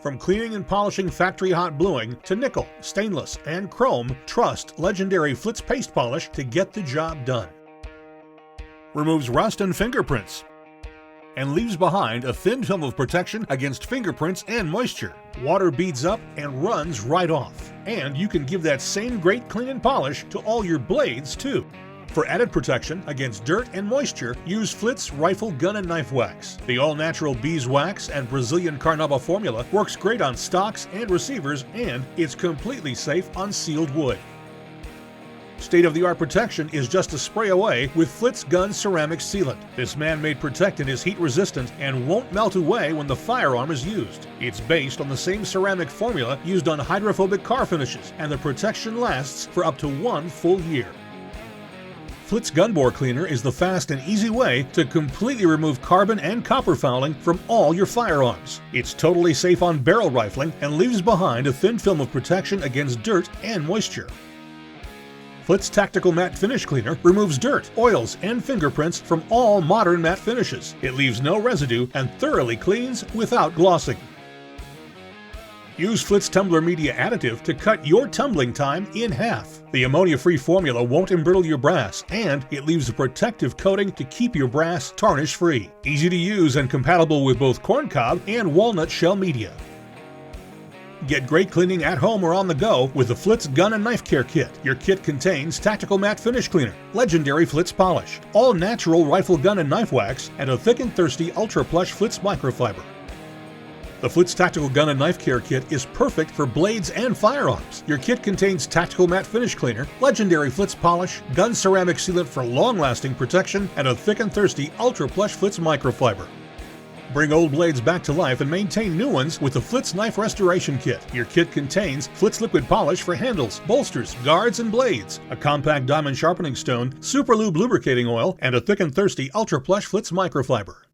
From cleaning and polishing factory hot bluing to nickel, stainless, and chrome, trust legendary Flitz Paste Polish to get the job done. Removes rust and fingerprints, and leaves behind a thin film of protection against fingerprints and moisture. Water beads up and runs right off. And you can give that same great clean and polish to all your blades too. For added protection against dirt and moisture, use Flitz Rifle gun and knife wax. The all-natural beeswax and Brazilian carnauba formula works great on stocks and receivers, and it's completely safe on sealed wood. State-of-the-art protection is just a spray away with Flitz Gun Ceramic Sealant. This man-made protectant is heat-resistant and won't melt away when the firearm is used. It's based on the same ceramic formula used on hydrophobic car finishes, and the protection lasts for up to 1 full year. Flitz Gun Bore Cleaner is the fast and easy way to completely remove carbon and copper fouling from all your firearms. It's totally safe on barrel rifling and leaves behind a thin film of protection against dirt and moisture. Flitz Tactical Matte Finish Cleaner removes dirt, oils, and fingerprints from all modern matte finishes. It leaves no residue and thoroughly cleans without glossing. Use Flitz Tumbler Media Additive to cut your tumbling time in half. The ammonia-free formula won't embrittle your brass, and it leaves a protective coating to keep your brass tarnish-free. Easy to use and compatible with both corncob and walnut shell media. Get great cleaning at home or on the go with the Flitz Gun and Knife Care Kit. Your kit contains Tactical Matte Finish Cleaner, legendary Flitz Polish, all-natural rifle gun and knife wax, and a thick and thirsty Ultra Plush Flitz Microfiber. The Flitz Tactical Gun and Knife Care Kit is perfect for blades and firearms. Your kit contains Tactical Matte Finish Cleaner, legendary Flitz Polish, Gun Ceramic Sealant for long-lasting protection, and a thick and thirsty Ultra Plush Flitz Microfiber. Bring old blades back to life and maintain new ones with the Flitz Knife Restoration Kit. Your kit contains Flitz Liquid Polish for handles, bolsters, guards, and blades, a compact diamond sharpening stone, Super Lube lubricating oil, and a thick and thirsty Ultra Plush Flitz Microfiber.